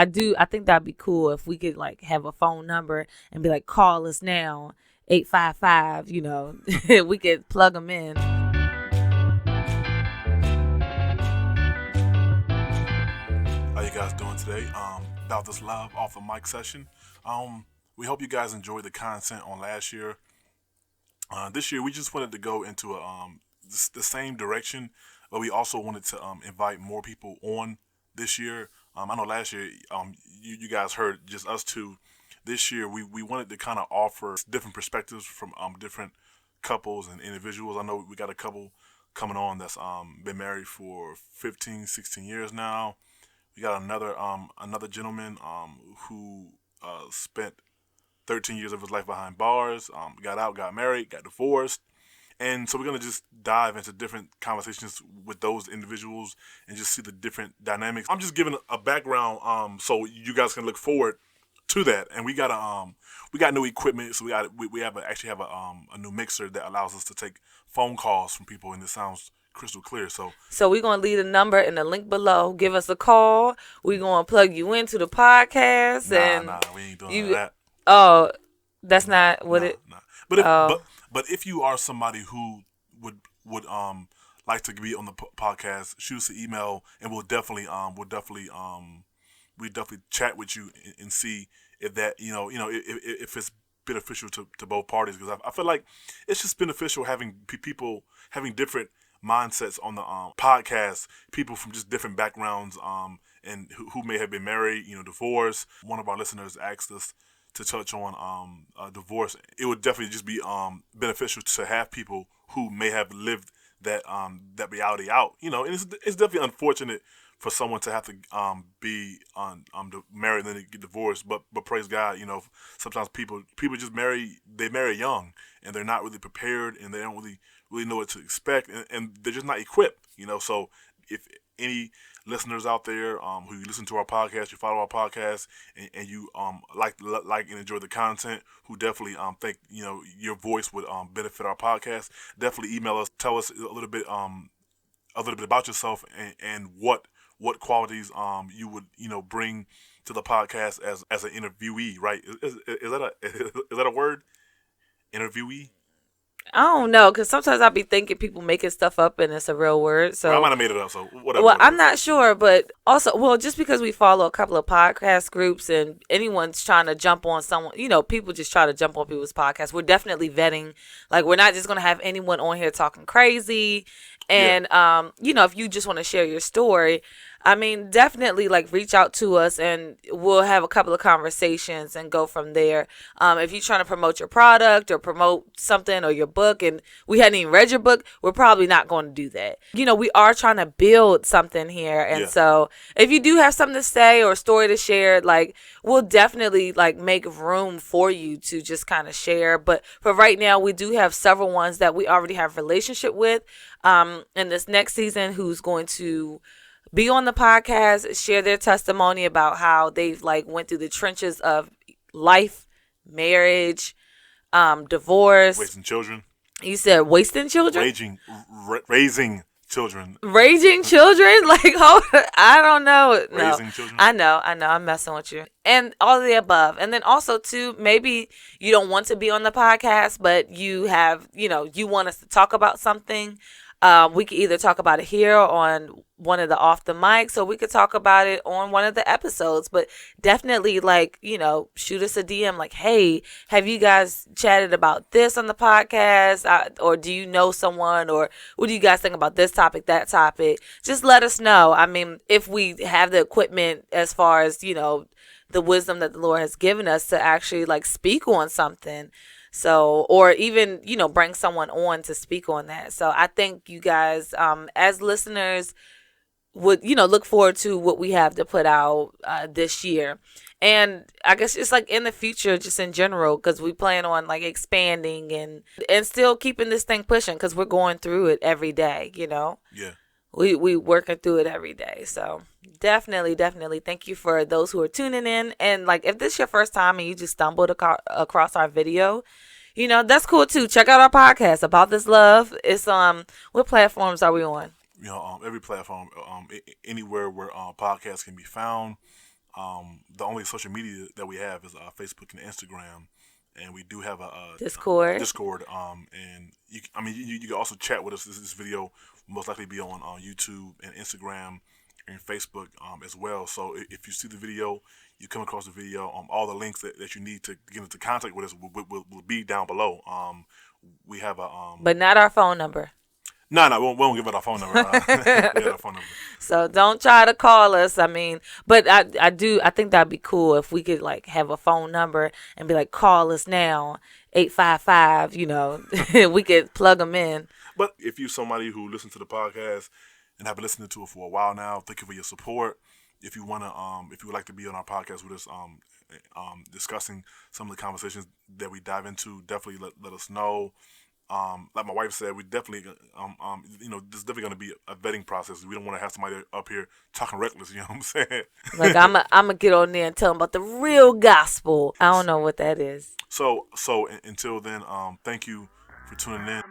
I think that'd be cool if we could like have a phone number and be like, call us now, 855. We could plug them in. How you guys doing today? About this live off the mic session. We hope you guys enjoyed the content on last year. This year we just wanted to go into the same direction, but we also wanted to invite more people on this year. I know last year you guys heard just us two. This year we wanted to kind of offer different perspectives from different couples and individuals. I know we got a couple coming on that's been married for 15, 16 years now. We got another gentleman who spent 13 years of his life behind bars, got out, got married, got divorced. And so we're going to just dive into different conversations with those individuals and just see the different dynamics. I'm just giving a background so you guys can look forward to that. And we got new equipment, so we actually have a new mixer that allows us to take phone calls from people, and it sounds crystal clear. So we're going to leave a number in the link below. Give us a call. We're going to plug you into the podcast. Nah, we ain't doing that. Oh, that's not what it. Nah. But if you are somebody who would like to be on the podcast, shoot us an email, and we'll definitely chat with you and see if that if it's beneficial to both parties, because I feel like it's just beneficial having people having different mindsets on the podcast, people from just different backgrounds and who may have been married, divorced. One of our listeners asked us to touch on divorce. It would definitely just be beneficial to have people who may have lived that reality out. And it's definitely unfortunate for someone to have to be married and then get divorced. But praise God, sometimes people just marry young, and they're not really prepared, and they don't really know what to expect, and they're just not equipped. So if any listeners out there who listen to our podcast, you follow our podcast, and you like and enjoy the content, who definitely think your voice would benefit our podcast, definitely email us. Tell us a little bit about yourself and what qualities you would bring to the podcast as an interviewee. Right? Is that a word? Interviewee? I don't know, because sometimes I'll be thinking people making stuff up and it's a real word. So I might have made it up, so whatever. Well, I'm not sure, but also, just because we follow a couple of podcast groups and anyone's trying to jump on someone, people just try to jump on people's podcasts. We're definitely vetting. Like, we're not just going to have anyone on here talking crazy. And, if you just want to share your story, definitely reach out to us and we'll have a couple of conversations and go from there. If you're trying to promote your product or promote something or your book and we hadn't even read your book, we're probably not going to do that. We are trying to build something here. And so if you do have something to say or a story to share, we'll definitely make room for you to just kind of share. But for right now, we do have several ones that we already have a relationship with in this next season who's going to be on the podcast, share their testimony about how they've went through the trenches of life, marriage, divorce. Wasting children. You said wasting children? Raising children. Raging children? I don't know. Raising children. I know. I'm messing with you. And all of the above. And then also, too, maybe you don't want to be on the podcast, but you have, you want us to talk about something. We could either talk about it here on one of the off the mics, or we could talk about it on one of the episodes. But definitely, shoot us a DM hey, have you guys chatted about this on the podcast? Or do you know someone? Or what do you guys think about this topic, that topic? Just let us know. If we have the equipment as far as, the wisdom that the Lord has given us to actually speak on something. So, or even, bring someone on to speak on that. So I think you guys, as listeners, would, look forward to what we have to put out this year. And I guess just in the future, just in general, because we plan on expanding and still keeping this thing pushing, because we're going through it every day, Yeah. We working through it every day. So definitely thank you for those who are tuning in. And if this is your first time and you just stumbled across our video, that's cool too. Check out our podcast, About This Love. It's what platforms are we on? Every platform, anywhere where podcasts can be found. The only social media that we have is Facebook and Instagram, and we do have a Discord. Discord. And you can also chat with us. This video will most likely be on YouTube and Instagram and Facebook as well. So if you see the video, you come across the video, all the links that you need to get into contact with us will be down below. We have a But not our phone number. no, we won't give out our phone number. We have our phone number. So don't try to call us. I mean, but I think that'd be cool if we could like have a phone number and be like, call us now, 855. We could plug them in. But if you're somebody who listens to the podcast and have been listening to it for a while now, thank you for your support. If you if you would like to be on our podcast with us, discussing some of the conversations that we dive into, definitely let us know. Like my wife said, we definitely, this is definitely going to be a vetting process. We don't want to have somebody up here talking reckless. You know what I'm saying? Like I'm gonna get on there and tell them about the real gospel. I don't know what that is. So until then, thank you for tuning in.